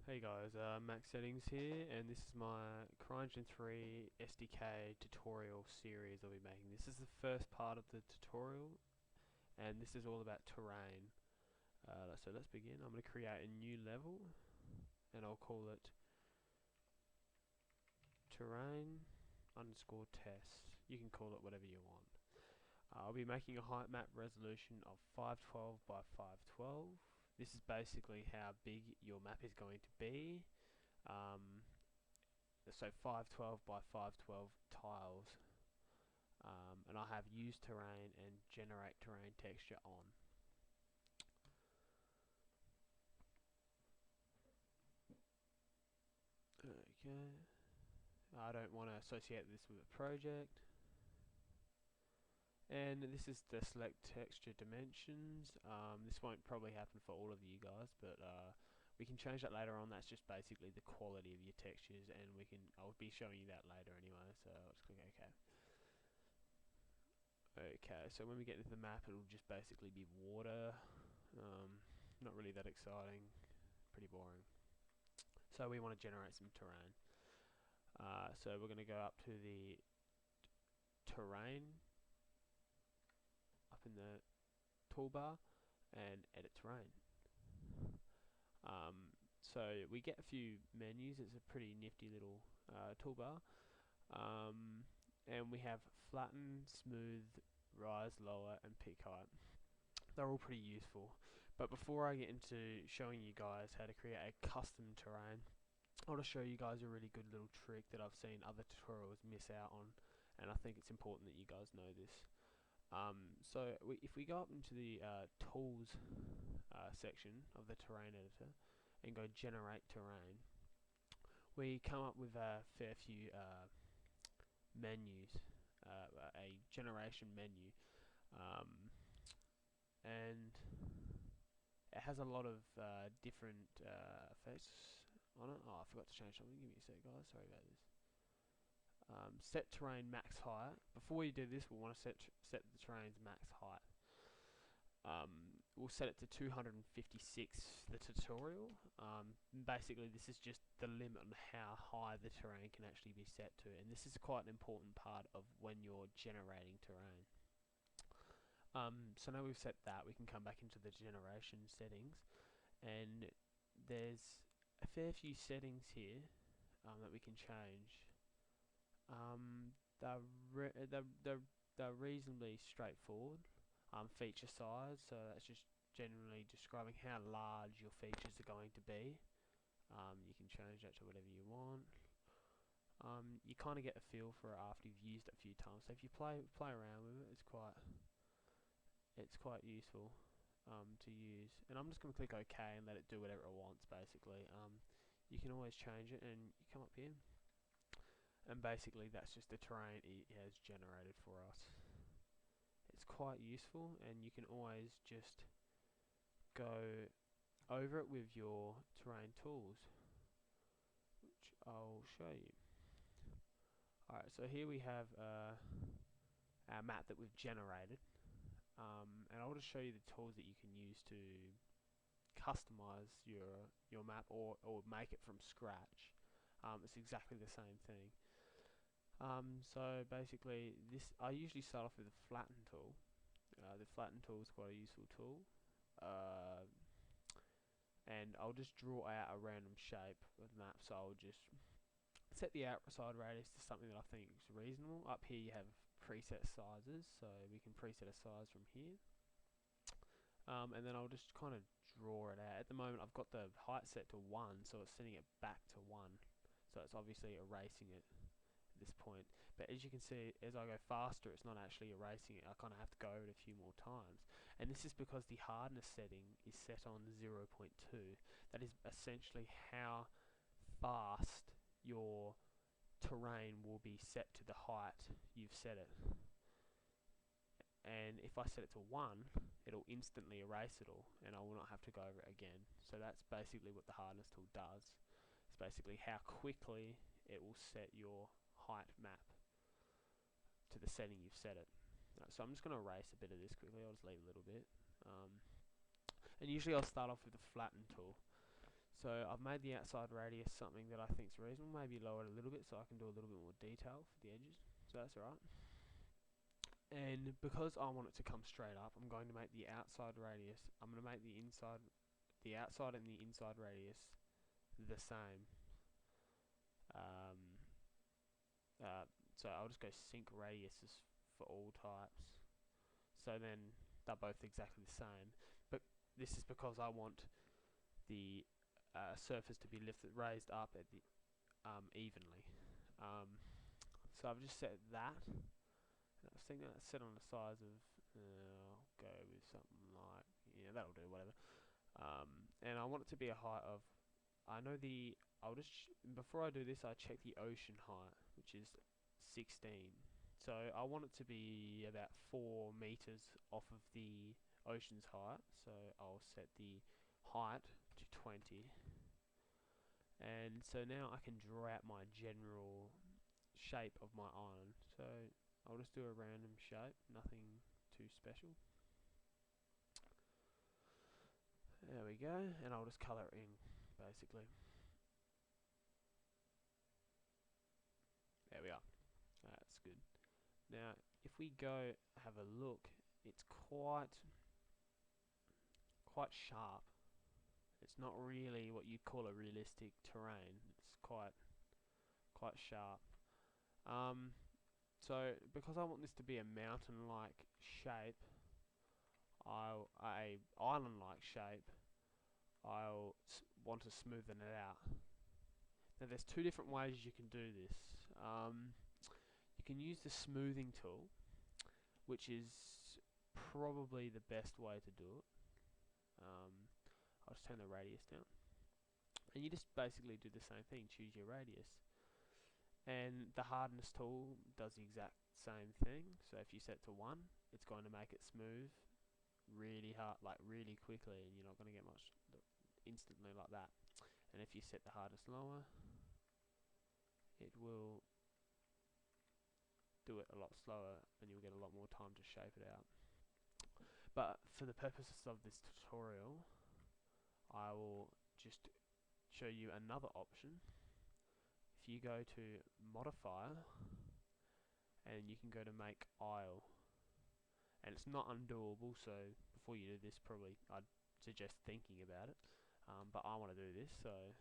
Hey guys, Max Settings here, and this is my Cryengine 3 SDK tutorial series I'll be making. This is the first part of the tutorial, and this is all about terrain. So let's begin. I'm going to create a new level, and I'll call it terrain underscore test. You can call it whatever you want. I'll be making a height map resolution of 512 by 512. This is basically how big your map is going to be. So 512 by 512 tiles, and I have use terrain and generate terrain texture on. Okay, I don't want to associate this with a project, and this is the select texture dimensions. This won't probably happen for all of you guys, but we can change that later on. That's just basically the quality of your textures, and I'll be showing you that later anyway, so I'll just click OK. Okay, so when we get into the map, it'll just basically be water. Not really that exciting, pretty boring. So we want to generate some terrain. So we're going to go up to the terrain up in the toolbar and edit terrain. So we get a few menus. It's a pretty nifty little toolbar. And we have flatten, smooth, rise, lower, and pick height. They're all pretty useful. But before I get into showing you guys how to create a custom terrain, I want to show you guys a really good little trick that I've seen other tutorials miss out on, and I think it's important that you guys know this. If we go up into the tools section of the terrain editor and go generate terrain, we come up with a fair few menus, a generation menu, and it has a lot of different effects on it. Oh, I forgot to change something. Give me a sec, guys. Sorry about this. Set terrain max height. Before you do this, we'll want to set the terrain's max height. We'll set it to 256 for the tutorial. Basically, this is just the limit on how high the terrain can actually be set to, and this is quite an important part of when you're generating terrain. So now we've set that, we can come back into the generation settings, and there's a fair few settings here that we can change. They're reasonably straightforward. Feature size, so that's just generally describing how large your features are going to be. You can change that to whatever you want. You kind of get a feel for it after you've used it a few times. So if you play around with it, it's quite useful to use. And I'm just going to click OK and let it do whatever it wants. Basically, you can always change it, and you come up here, and basically that's just the terrain it has generated for us. It's quite useful, and you can always just go over it with your terrain tools, which I'll show you. Alright, so here we have our map that we've generated, and I'll just show you the tools that you can use to customize your map or make it from scratch. It's exactly the same thing. So basically, I usually start off with the flatten tool. The flatten tool is quite a useful tool, and I'll just draw out a random shape of the map. So I'll just set the outside radius to something that I think is reasonable. Up here you have preset sizes, so we can preset a size from here. And then I'll just kind of draw it out. At the moment I've got the height set to 1, so it's sending it back to 1. So it's obviously erasing it at this point. But as you can see, as I go faster, it's not actually erasing it. I kind of have to go over it a few more times. And this is because the hardness setting is set on 0.2. That is essentially how fast your terrain will be set to the height you've set it. And if I set it to 1, it'll instantly erase it all, and I will not have to go over it again. So that's basically what the hardness tool does. It's basically how quickly it will set your height map to the setting you've set it. So I'm just going to erase a bit of this quickly. I'll just leave a little bit. And usually I'll start off with the flatten tool. So I've made the outside radius something that I think is reasonable, maybe lower it a little bit so I can do a little bit more detail for the edges, so that's alright. And because I want it to come straight up, I'm going to make the outside radius, I'm going to make the outside and the inside radius the same. So I'll just go sync radiuses for all types. So then they're both exactly the same. But this is because I want the surface to be raised up at the evenly. So I've just set that. I was thinking that's set on the size of. I'll go with something like, yeah, that'll do, whatever. And I want it to be a height of. I know the. I'll just before I do this, I check the ocean height, which is 16. So I want it to be about 4 meters off of the ocean's height. So I'll set the height to 20. And so now I can draw out my general shape of my island. So I'll just do a random shape, nothing too special. There we go, and I'll just colour it in, basically. There we are. That's good. Now, if we go have a look, it's quite sharp. It's not really what you'd call a realistic terrain. It's quite sharp. So because I want this to be a mountain-like shape, a island-like shape, I'll want to smoothen it out. Now there's two different ways you can do this. You can use the smoothing tool, which is probably the best way to do it. I'll just turn the radius down. And you just basically do the same thing, choose your radius. And the hardness tool does the exact same thing. So if you set to 1, it's going to make it smooth really hard, like really quickly, and you're not going to get much instantly like that. And if you set the hardness lower, it will do it a lot slower, and you'll get a lot more time to shape it out. But for the purposes of this tutorial, I will just show you another option. If you go to modifier, and you can go to make isle, and it's not undoable, so before you do this, probably I'd suggest thinking about it. But I want to do this, so,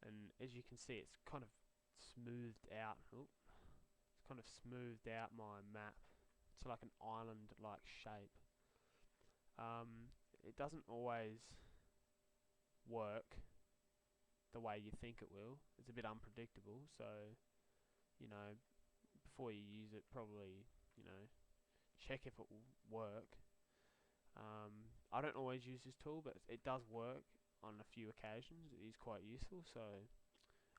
and as you can see, it's kind of smoothed out. It's kind of smoothed out my map. It's like an island-like shape. It doesn't always work the way you think it will. It's a bit unpredictable, so before you use it, probably check if it will work. I don't always use this tool, but it does work on a few occasions. It is quite useful, so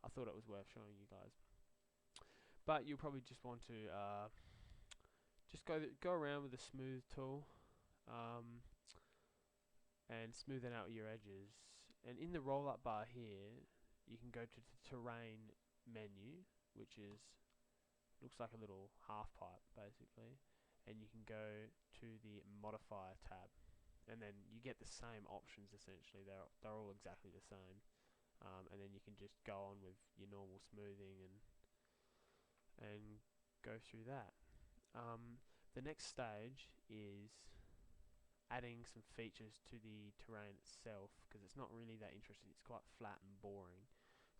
I thought it was worth showing you guys. But you'll probably just want to just go around with the smooth tool and smoothen out your edges. And in the roll-up bar here, you can go to the terrain menu, which looks like a little half pipe basically, and you can go to the modifier tab, and then you get the same options essentially. They're all exactly the same, and then you can just go on with your normal smoothing and go through that. The next stage is adding some features to the terrain itself, because it's not really that interesting. It's quite flat and boring.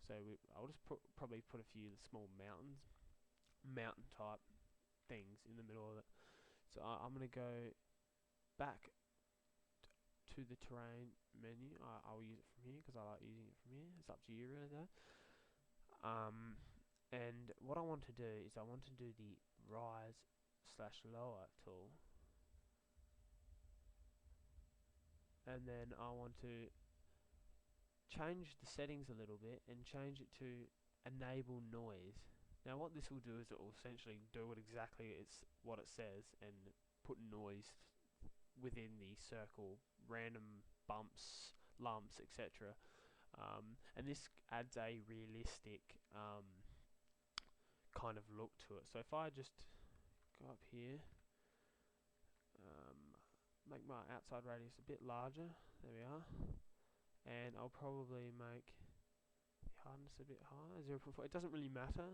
So I'll just probably put a few small mountain type things in the middle of it. So I'm going to go back to the terrain menu. I'll use it from here because I like using it from here. It's up to you really though. And what I want to do is I want to do the rise/lower tool, and then I want to change the settings a little bit and change it to enable noise. Now what this will do is it will essentially do exactly what it says, and put noise within the circle, random bumps, lumps, etc. And this adds a realistic kind of look to it. So if I just go up here, make my outside radius a bit larger, there we are, and I'll probably make the hardness a bit higher, 0.4. It doesn't really matter.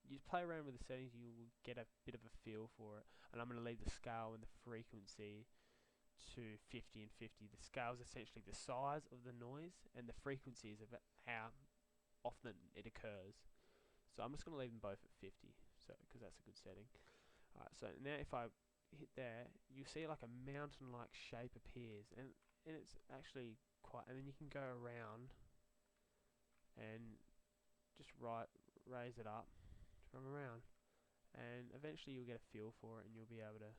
You play around with the settings, you will get a bit of a feel for it. And I'm going to leave the scale and the frequency to 50 and 50. The scale is essentially the size of the noise, and the frequency is about how often it occurs. So I'm just going to leave them both at 50, so because that's a good setting. Alright, so now if I hit there, you see like a mountain-like shape appears, and it's actually quite. And then you can go around and just raise it up from around, and eventually you'll get a feel for it, and you'll be able to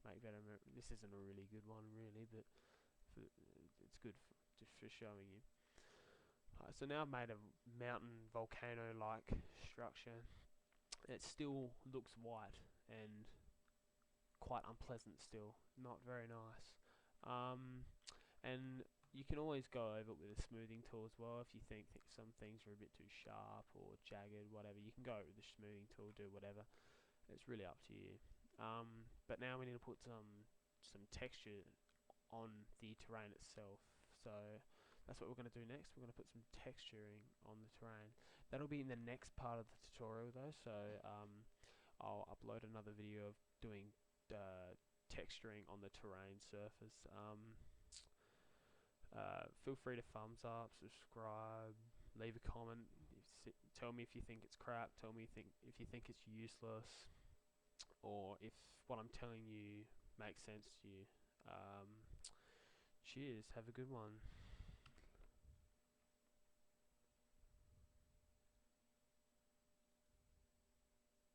make better. This isn't a really good one, really, but it's good just for showing you. So now I've made a mountain volcano-like structure. It still looks white and quite unpleasant still, not very nice. And you can always go over it with a smoothing tool as well if you think some things are a bit too sharp or jagged, whatever. You can go with the smoothing tool, do whatever. It's really up to you. But now we need to put some texture on the terrain itself. So that's what we're going to do next. We're going to put some texturing on the terrain. That'll be in the next part of the tutorial though, so I'll upload another video of doing texturing on the terrain surface. Feel free to thumbs up, subscribe, leave a comment. Tell me if you think it's crap. Tell me if you think it's useless, or if what I'm telling you makes sense to you. Cheers. Have a good one.